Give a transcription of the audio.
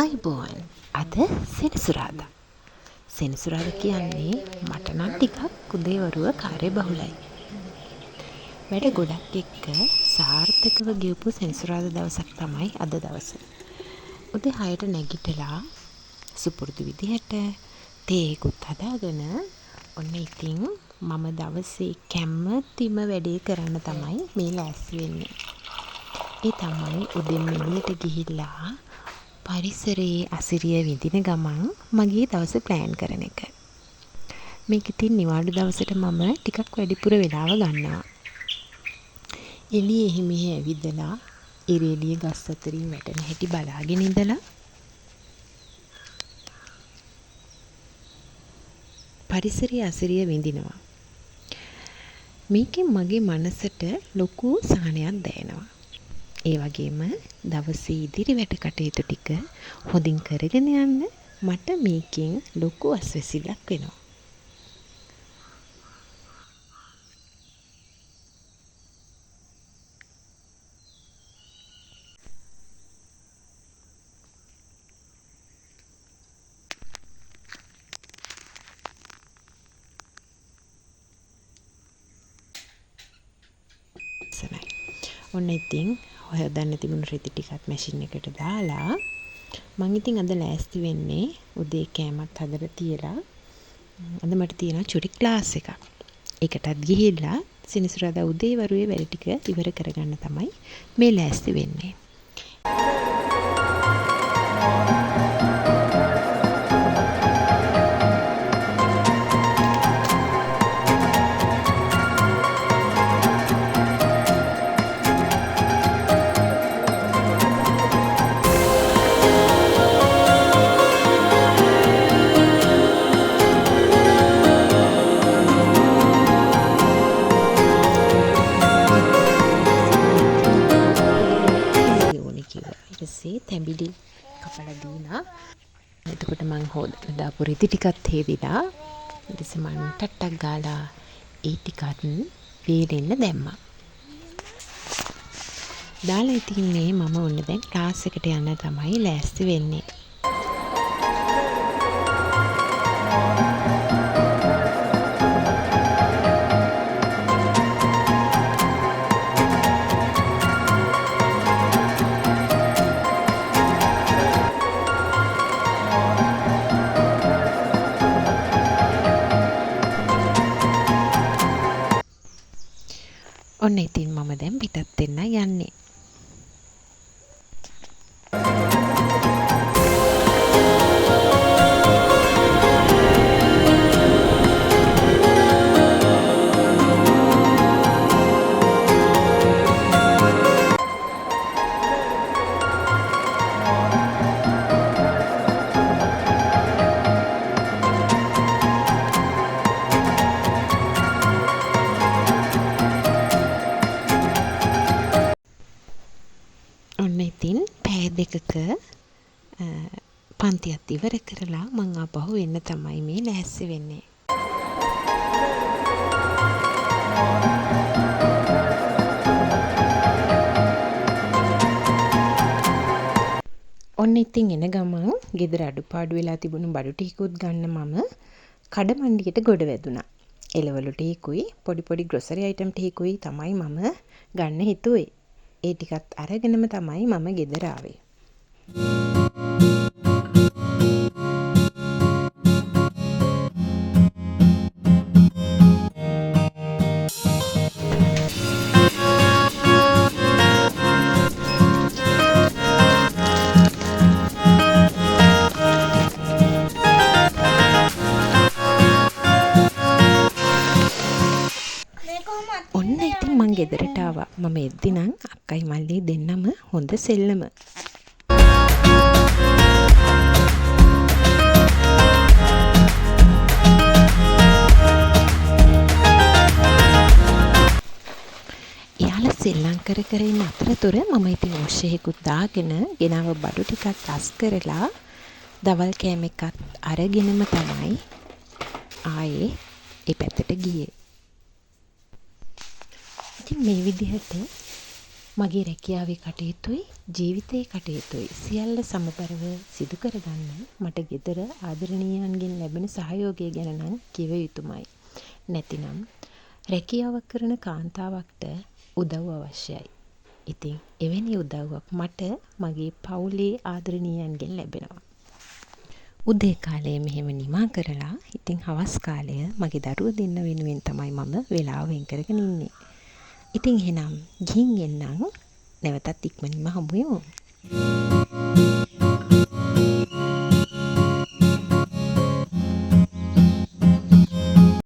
අයිබෝන් අද සෙනසුරාදා. සෙනසුරාදා කියන්නේ මට නම් ටිකක් උදේවරුව කාර්යබහුලයි. වැඩ ගොඩක් එක්ක සාර්ථකව ගෙවපු සෙනසුරාදා දවසක් තමයි අද දවස. උදේ 6ට නැගිටලා සුපුරුදු විදිහට තේකුත් හදාගෙන ඔන්න ඉතින් මම දවසේ කැමතිම වැඩේ කරන්න තමයි මේ ලෑස්ති වෙන්නේ. ඒ තමයි උදෙන් එළියට ගිහිල්ලා පරිසරයේ අසිරිය විඳින ගමන් මගේ දවස ප්ලෑන් කරන එක. මේක ඉතින් නිවාඩු දවසට මම ටිකක් වැඩිපුර වෙලාව ගන්නවා. එළියේ එහෙ මෙහෙ ඇවිදලා ඉරේලිය ගස් අතරින් වැටෙන හැටි බලාගෙන ඉඳලා පරිසරයේ අසිරිය විඳිනවා. මේකෙන් මගේ මනසට ලොකු සහනයක් දැනෙනවා. ඒ වගේම දවසේ ඉදිරි වැඩ කටයුතු ටික හොඳින් කරගෙන යන්න මට මේකෙන් ලොකු අස්වැසිල්ලක් වෙනවා. ඔන්න ඉතින් හොයදන්න තිබුණු රෙදි ටිකක් මැෂින් එකට දාලා මං ඉතින් අද ලෑස්ති වෙන්නේ උදේ කෑමත් හදලා තියලා අද මට තියෙනවා චුටි ක්ලාස් එකක්. ඒකටත් ගිහිල්ලා සෙනසුරාදා උදේ වරුවේ වැඩ ටික ඉවර කරගන්න තමයි මේ ලෑස්ති වෙන්නේ. තැඹිලි කපලා දීලා එතකොට මං හොදලා දාපු රෙදි ටිකත් හේවිලා ඊට පස්සේ මං ටට්ටක් ගාලා ඒ ටිකත් වේලෙන්න දැම්මා. දාලා ඉතින් මේ මම ඔන්න දැන් ක්ලාස් එකට යන්න තමයි ලෑස්ති වෙන්නේ. ඔන්න ඉතින් මම දැන් පිටත් වෙන්න යන්නේ. ඔන්න ඉතින් පැය දෙකක පන්තියත් ඉවර කරලා මං ආපහු එන්න තමයි මේ ලෑස්ති වෙන්නේ. ඔන්න ඉතින් එන ගමන් ගෙදර අඩුපාඩු වෙලා තිබුණු බඩු ටිකකුත් ගන්න මම කඩමණ්ඩියට ගොඩ වැදුනා. එළවලු ටිකකුයි පොඩි පොඩි ග්‍රොසරි අයිටම් ටිකකුයි තමයි මම ගන්න හිතුවේ. ඒ ටිකත් අරගෙනම තමයි මම ගෙදර ආවේ. ඔන්න ඉතින් මං ගෙදරට ආවා. මම එද්දි නම් අක්කයි මල්ලි දෙන්නම හොඳ සෙල්ලම. එයාලා සෙල්ලම් කර කර ඉන්න අතරතුර මම ඉතින් ඔෂ්ෂෙහිකුත් දාගෙන ගෙනාව බඩු ටිකක් අස් කරලා දවල් කෑම එකත් අරගෙනම තමයි ආයේ ඒ පැත්තට ගියේ. ඉතින් මේ විදිහට මගේ රැකියාවේ කටයුතුයි ජීවිතයේ කටයුතුයි සියල්ල සමබරව සිදු කරගන්න මට ගෙදර ආදරණීයයන්ගෙන් ලැබෙන සහයෝගය ගැන නම් කිව යුතුමයි. නැතිනම් රැකියාවක් කරන කාන්තාවක්ට උදව් අවශ්‍යයි. ඉතින් එවැනි උදව්වක් මට මගේ පවුලේ ආදරණීයයන්ගෙන් ලැබෙනවා. උදේ කාලය මෙහෙම නිමා කරලා ඉතින් හවස් කාලය මගේ දරුවෝ දෙන්න වෙනුවෙන් තමයි මම වෙලාව වෙන් කරගෙන ඉන්නේ. ඉතින් එහෙනම් ගිහින් එන්නම් නැවතත් ඉක්මනින්ම හමු වෙමු.